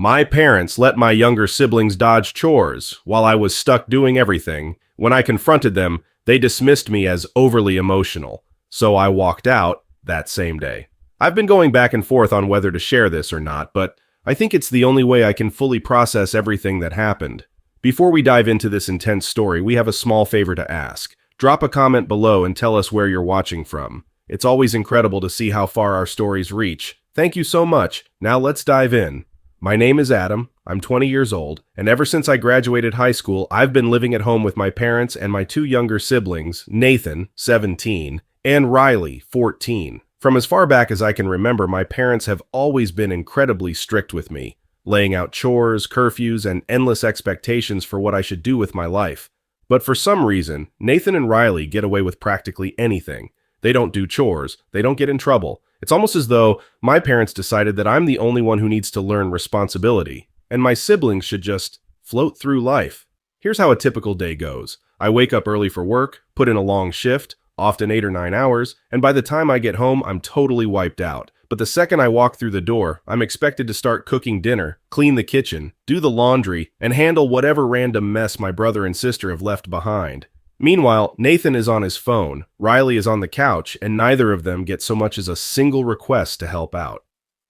My parents let my younger siblings dodge chores while I was stuck doing everything. When I confronted them, they dismissed me as overly emotional, so I walked out that same day. I've been going back and forth on whether to share this or not, but I think it's the only way I can fully process everything that happened. Before we dive into this intense story, we have a small favor to ask. Drop a comment below and tell us where you're watching from. It's always incredible to see how far our stories reach. Thank you so much. Now let's dive in. My name is Adam, I'm 20 years old, and ever since I graduated high school, I've been living at home with my parents and my two younger siblings, Nathan, 17, and Riley, 14. From as far back as I can remember, my parents have always been incredibly strict with me, laying out chores, curfews, and endless expectations for what I should do with my life. But for some reason, Nathan and Riley get away with practically anything. They don't do chores, they don't get in trouble. It's almost as though my parents decided that I'm the only one who needs to learn responsibility, and my siblings should just float through life. Here's how a typical day goes. I wake up early for work, put in a long shift, often 8 or 9 hours, and by the time I get home, I'm totally wiped out. But the second I walk through the door, I'm expected to start cooking dinner, clean the kitchen, do the laundry, and handle whatever random mess my brother and sister have left behind. Meanwhile, Nathan is on his phone, Riley is on the couch, and neither of them get so much as a single request to help out.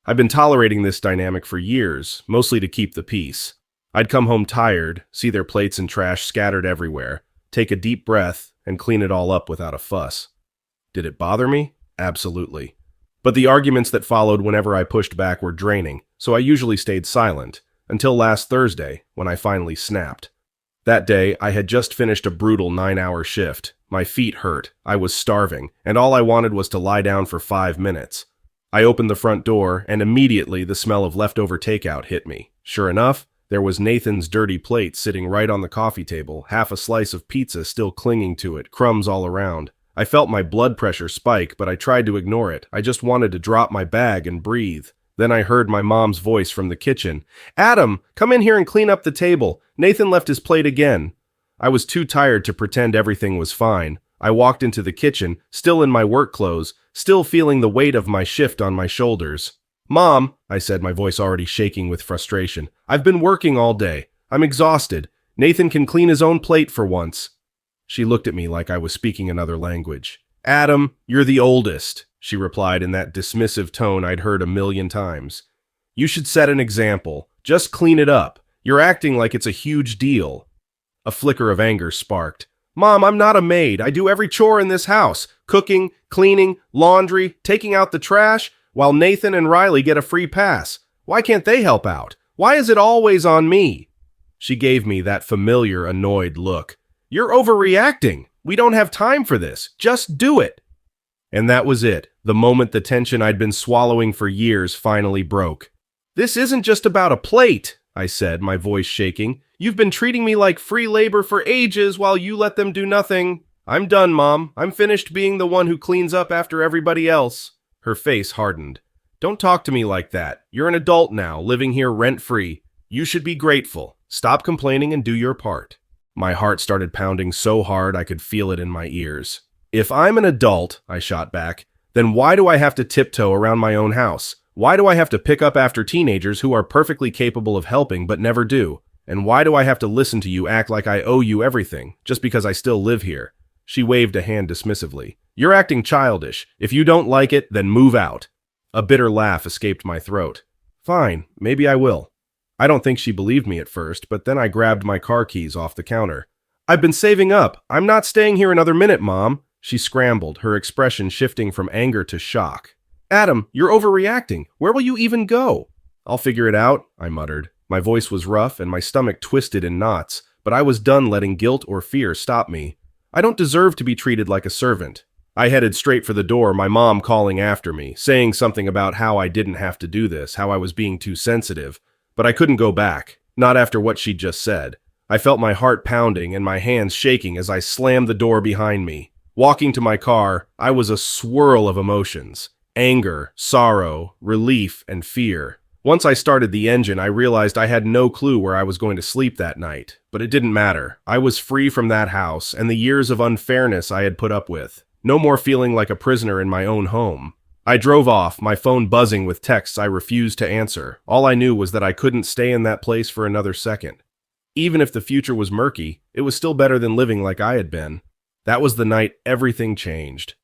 I've been tolerating this dynamic for years, mostly to keep the peace. I'd come home tired, see their plates and trash scattered everywhere, take a deep breath, and clean it all up without a fuss. Did it bother me? Absolutely. But the arguments that followed whenever I pushed back were draining, so I usually stayed silent, until last Thursday, when I finally snapped. That day, I had just finished a brutal 9-hour shift. My feet hurt, I was starving, and all I wanted was to lie down for 5 minutes. I opened the front door, and immediately the smell of leftover takeout hit me. Sure enough, there was Nathan's dirty plate sitting right on the coffee table, half a slice of pizza still clinging to it, crumbs all around. I felt my blood pressure spike, but I tried to ignore it. I just wanted to drop my bag and breathe. Then I heard my mom's voice from the kitchen. "Adam, come in here and clean up the table. Nathan left his plate again." I was too tired to pretend everything was fine. I walked into the kitchen, still in my work clothes, still feeling the weight of my shift on my shoulders. "Mom," I said, my voice already shaking with frustration, "I've been working all day. I'm exhausted. Nathan can clean his own plate for once." She looked at me like I was speaking another language. "Adam, you're the oldest," she replied in that dismissive tone I'd heard a million times. "You should set an example. Just clean it up. You're acting like it's a huge deal." A flicker of anger sparked. "Mom, I'm not a maid. I do every chore in this house. Cooking, cleaning, laundry, taking out the trash, while Nathan and Riley get a free pass. Why can't they help out? Why is it always on me?" She gave me that familiar, annoyed look. "You're overreacting. We don't have time for this. Just do it." And that was it. The moment the tension I'd been swallowing for years finally broke. "This isn't just about a plate," I said, my voice shaking. "You've been treating me like free labor for ages while you let them do nothing. I'm done, Mom. I'm finished being the one who cleans up after everybody else." Her face hardened. "Don't talk to me like that. You're an adult now, living here rent-free. You should be grateful. Stop complaining and do your part." My heart started pounding so hard I could feel it in my ears. "If I'm an adult," I shot back, "then why do I have to tiptoe around my own house? Why do I have to pick up after teenagers who are perfectly capable of helping but never do? And why do I have to listen to you act like I owe you everything, just because I still live here?" She waved a hand dismissively. "You're acting childish. If you don't like it, then move out." A bitter laugh escaped my throat. "Fine, maybe I will." I don't think she believed me at first, but then I grabbed my car keys off the counter. "I've been saving up. I'm not staying here another minute, Mom." She scrambled, her expression shifting from anger to shock. "Adam, you're overreacting. Where will you even go?" "I'll figure it out," I muttered. My voice was rough and my stomach twisted in knots, but I was done letting guilt or fear stop me. I don't deserve to be treated like a servant. I headed straight for the door, my mom calling after me, saying something about how I didn't have to do this, how I was being too sensitive. But I couldn't go back, not after what she'd just said. I felt my heart pounding and my hands shaking as I slammed the door behind me. Walking to my car, I was a swirl of emotions. Anger, sorrow, relief, and fear. Once I started the engine, I realized I had no clue where I was going to sleep that night. But it didn't matter. I was free from that house and the years of unfairness I had put up with. No more feeling like a prisoner in my own home. I drove off, my phone buzzing with texts I refused to answer. All I knew was that I couldn't stay in that place for another second. Even if the future was murky, it was still better than living like I had been. That was the night everything changed.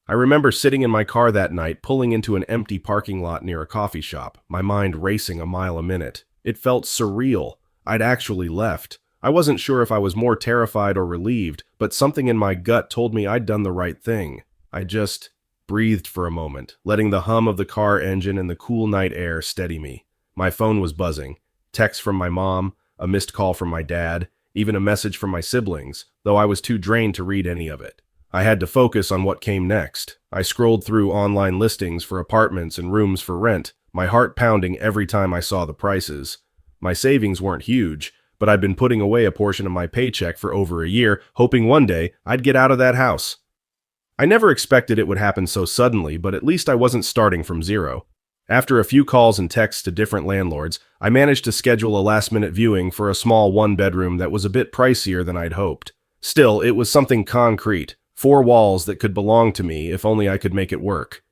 I remember sitting in my car that night, pulling into an empty parking lot near a coffee shop, my mind racing a mile a minute. It felt surreal. I'd actually left. I wasn't sure if I was more terrified or relieved, but something in my gut told me I'd done the right thing. I just breathed for a moment, letting the hum of the car engine and the cool night air steady me. My phone was buzzing. Texts from my mom, a missed call from my dad, even a message from my siblings, though I was too drained to read any of it. I had to focus on what came next. I scrolled through online listings for apartments and rooms for rent, my heart pounding every time I saw the prices. My savings weren't huge, but I'd been putting away a portion of my paycheck for over a year, hoping one day I'd get out of that house. I never expected it would happen so suddenly, but at least I wasn't starting from zero. After a few calls and texts to different landlords, I managed to schedule a last-minute viewing for a small one-bedroom that was a bit pricier than I'd hoped. Still, it was something concrete, 4 walls that could belong to me if only I could make it work.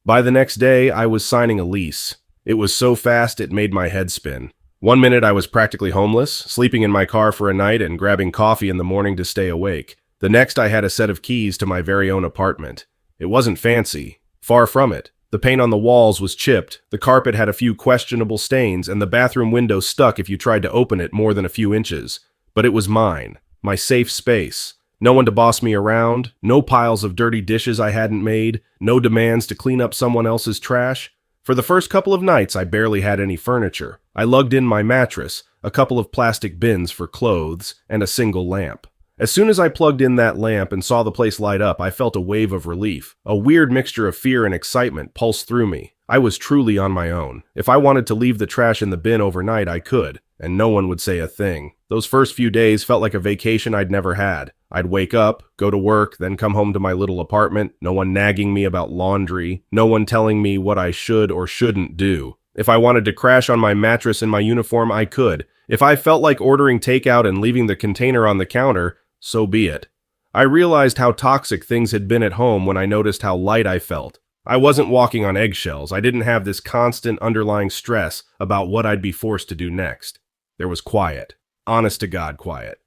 By the next day, I was signing a lease. It was so fast it made my head spin. One minute I was practically homeless, sleeping in my car for a night and grabbing coffee in the morning to stay awake. The next I had a set of keys to my very own apartment. It wasn't fancy. Far from it. The paint on the walls was chipped, the carpet had a few questionable stains, and the bathroom window stuck if you tried to open it more than a few inches. But it was mine. My safe space. No one to boss me around, no piles of dirty dishes I hadn't made, no demands to clean up someone else's trash. For the first couple of nights, I barely had any furniture. I lugged in my mattress, a couple of plastic bins for clothes, and a single lamp. As soon as I plugged in that lamp and saw the place light up, I felt a wave of relief. A weird mixture of fear and excitement pulsed through me. I was truly on my own. If I wanted to leave the trash in the bin overnight, I could, and no one would say a thing. Those first few days felt like a vacation I'd never had. I'd wake up, go to work, then come home to my little apartment, no one nagging me about laundry, no one telling me what I should or shouldn't do. If I wanted to crash on my mattress in my uniform, I could. If I felt like ordering takeout and leaving the container on the counter, so be it. I realized how toxic things had been at home when I noticed how light I felt. I wasn't walking on eggshells. I didn't have this constant underlying stress about what I'd be forced to do next. There was quiet. Honest to God quiet.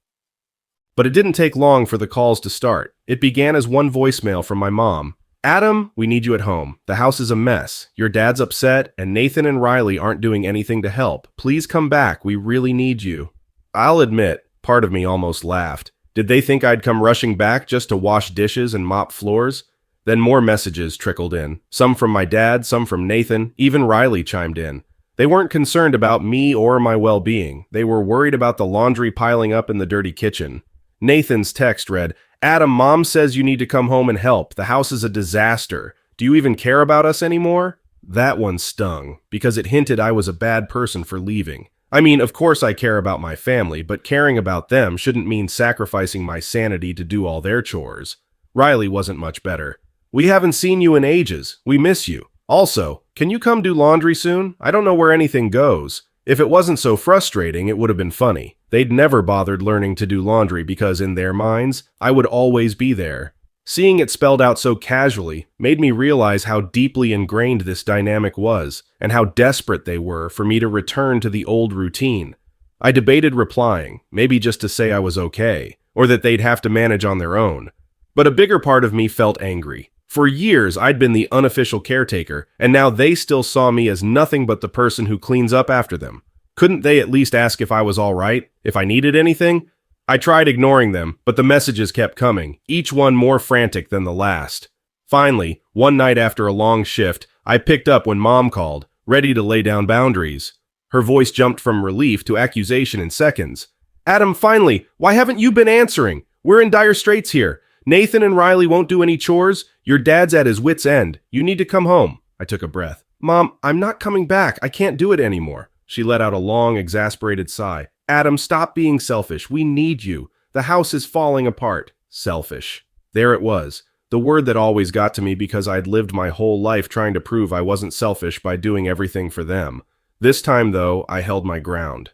But it didn't take long for the calls to start. It began as one voicemail from my mom. Adam, we need you at home. The house is a mess. Your dad's upset, and Nathan and Riley aren't doing anything to help. Please come back. We really need you. I'll admit, part of me almost laughed. Did they think I'd come rushing back just to wash dishes and mop floors? Then more messages trickled in. Some from my dad, some from Nathan, even Riley chimed in. They weren't concerned about me or my well-being. They were worried about the laundry piling up in the dirty kitchen. Nathan's text read, Adam, Mom says you need to come home and help. The house is a disaster. Do you even care about us anymore? That one stung, because it hinted I was a bad person for leaving. I mean, of course I care about my family, but caring about them shouldn't mean sacrificing my sanity to do all their chores. Riley wasn't much better. We haven't seen you in ages. We miss you. Also, can you come do laundry soon? I don't know where anything goes. If it wasn't so frustrating, it would have been funny. They'd never bothered learning to do laundry because, in their minds, I would always be there. Seeing it spelled out so casually made me realize how deeply ingrained this dynamic was, and how desperate they were for me to return to the old routine. I debated replying, maybe just to say I was okay, or that they'd have to manage on their own. But a bigger part of me felt angry. For years, I'd been the unofficial caretaker, and now they still saw me as nothing but the person who cleans up after them. Couldn't they at least ask if I was all right, if I needed anything? I tried ignoring them, but the messages kept coming, each one more frantic than the last. Finally, one night after a long shift, I picked up when Mom called, ready to lay down boundaries. Her voice jumped from relief to accusation in seconds. Adam, finally, why haven't you been answering? We're in dire straits here. Nathan and Riley won't do any chores. Your dad's at his wit's end. You need to come home. I took a breath. Mom, I'm not coming back. I can't do it anymore. She let out a long, exasperated sigh. Adam, stop being selfish. We need you. The house is falling apart. Selfish. There it was. The word that always got to me because I'd lived my whole life trying to prove I wasn't selfish by doing everything for them. This time, though, I held my ground.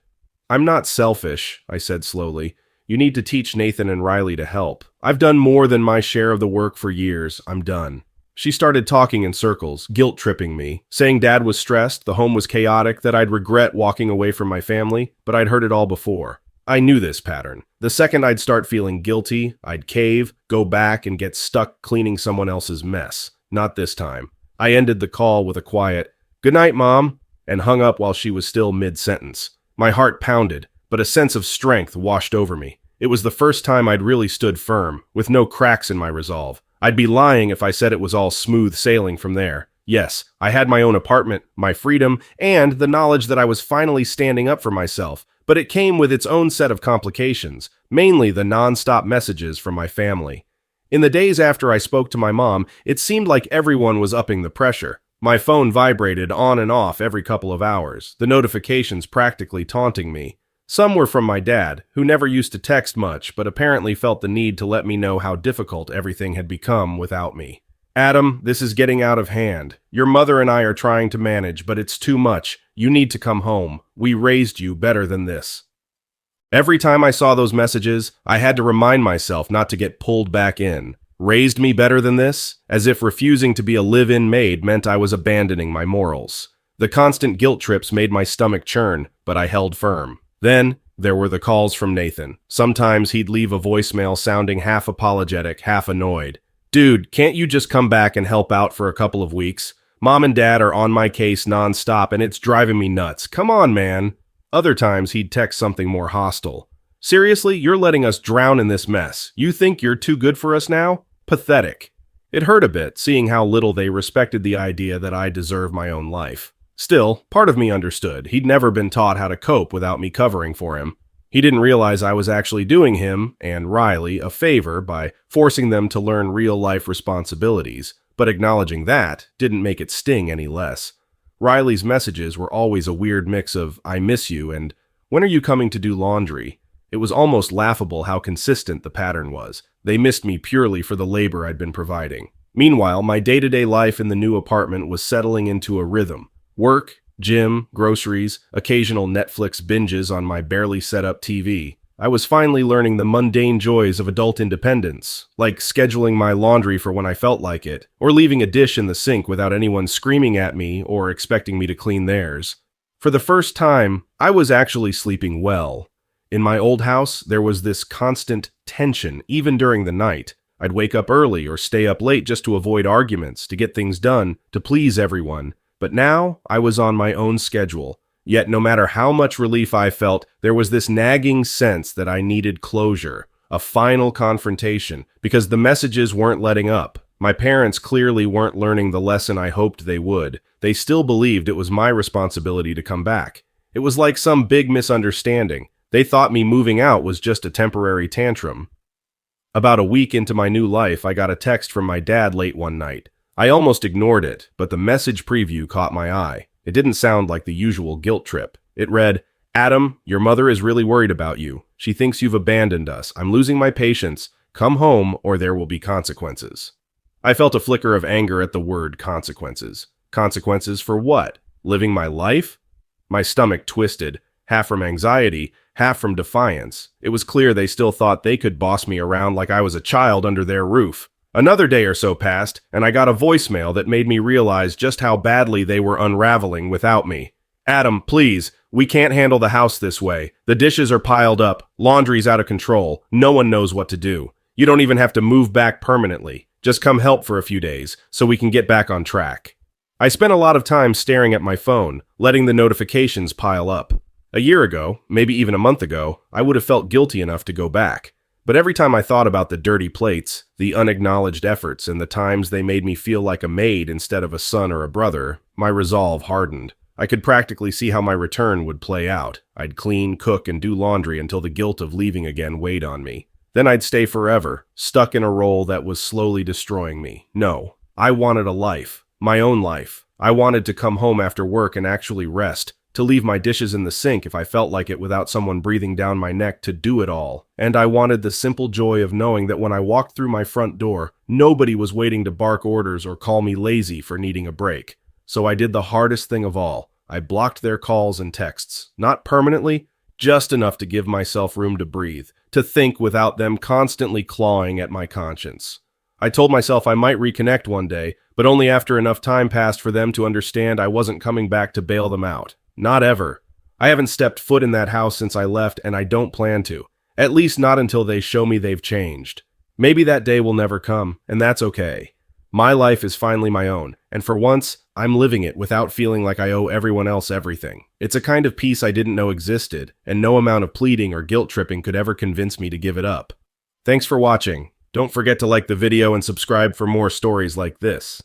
I'm not selfish, I said slowly. You need to teach Nathan and Riley to help. I've done more than my share of the work for years. I'm done. She started talking in circles, guilt-tripping me, saying Dad was stressed, the home was chaotic, that I'd regret walking away from my family, but I'd heard it all before. I knew this pattern. The second I'd start feeling guilty, I'd cave, go back, and get stuck cleaning someone else's mess. Not this time. I ended the call with a quiet, "Good night, Mom," and hung up while she was still mid-sentence. My heart pounded, but a sense of strength washed over me. It was the first time I'd really stood firm, with no cracks in my resolve. I'd be lying if I said it was all smooth sailing from there. Yes, I had my own apartment, my freedom, and the knowledge that I was finally standing up for myself, but it came with its own set of complications, mainly the non-stop messages from my family. In the days after I spoke to my mom, it seemed like everyone was upping the pressure. My phone vibrated on and off every couple of hours, the notifications practically taunting me. Some were from my dad, who never used to text much, but apparently felt the need to let me know how difficult everything had become without me. "Adam, this is getting out of hand. Your mother and I are trying to manage, but it's too much. You need to come home. We raised you better than this." Every time I saw those messages, I had to remind myself not to get pulled back in. Raised me better than this? As if refusing to be a live-in maid meant I was abandoning my morals. The constant guilt trips made my stomach churn, but I held firm. Then, there were the calls from Nathan. Sometimes he'd leave a voicemail sounding half apologetic, half annoyed. "Dude, can't you just come back and help out for a couple of weeks? Mom and Dad are on my case nonstop and it's driving me nuts. Come on, man." Other times he'd text something more hostile. "Seriously, you're letting us drown in this mess. You think you're too good for us now? Pathetic." It hurt a bit, seeing how little they respected the idea that I deserve my own life. Still, part of me understood. He'd never been taught how to cope without me covering for him. He didn't realize I was actually doing him, and Riley, a favor by forcing them to learn real-life responsibilities, but acknowledging that didn't make it sting any less. Riley's messages were always a weird mix of "I miss you" and "When are you coming to do laundry?" It was almost laughable how consistent the pattern was. They missed me purely for the labor I'd been providing. Meanwhile, my day-to-day life in the new apartment was settling into a rhythm. Work, gym, groceries, occasional Netflix binges on my barely set-up TV. I was finally learning the mundane joys of adult independence, like scheduling my laundry for when I felt like it, or leaving a dish in the sink without anyone screaming at me or expecting me to clean theirs. For the first time, I was actually sleeping well. In my old house, there was this constant tension, even during the night. I'd wake up early or stay up late just to avoid arguments, to get things done, to please everyone. But now, I was on my own schedule. Yet no matter how much relief I felt, there was this nagging sense that I needed closure, a final confrontation, because the messages weren't letting up. My parents clearly weren't learning the lesson I hoped they would. They still believed it was my responsibility to come back. It was like some big misunderstanding. They thought me moving out was just a temporary tantrum. About a week into my new life, I got a text from my dad late one night. I almost ignored it, but the message preview caught my eye. It didn't sound like the usual guilt trip. It read, "Adam, your mother is really worried about you. She thinks you've abandoned us. I'm losing my patience. Come home or there will be consequences." I felt a flicker of anger at the word consequences. Consequences for what? Living my life? My stomach twisted, half from anxiety, half from defiance. It was clear they still thought they could boss me around like I was a child under their roof. Another day or so passed, and I got a voicemail that made me realize just how badly they were unraveling without me. "Adam, please, we can't handle the house this way. The dishes are piled up, laundry's out of control, no one knows what to do. You don't even have to move back permanently. Just come help for a few days, so we can get back on track." I spent a lot of time staring at my phone, letting the notifications pile up. A year ago, maybe even a month ago, I would have felt guilty enough to go back. But every time I thought about the dirty plates, the unacknowledged efforts, and the times they made me feel like a maid instead of a son or a brother, my resolve hardened. I could practically see how my return would play out. I'd clean, cook, and do laundry until the guilt of leaving again weighed on me. Then I'd stay forever, stuck in a role that was slowly destroying me. No, I wanted a life, my own life. I wanted to come home after work and actually rest, to leave my dishes in the sink if I felt like it without someone breathing down my neck to do it all. And I wanted the simple joy of knowing that when I walked through my front door, nobody was waiting to bark orders or call me lazy for needing a break. So I did the hardest thing of all. I blocked their calls and texts. Not permanently, just enough to give myself room to breathe, to think without them constantly clawing at my conscience. I told myself I might reconnect one day, but only after enough time passed for them to understand I wasn't coming back to bail them out. Not ever. I haven't stepped foot in that house since I left, and I don't plan to. At least not until they show me they've changed. Maybe that day will never come, and that's okay. My life is finally my own, and for once, I'm living it without feeling like I owe everyone else everything. It's a kind of peace I didn't know existed, and no amount of pleading or guilt tripping could ever convince me to give it up. Thanks for watching. Don't forget to like the video and subscribe for more stories like this.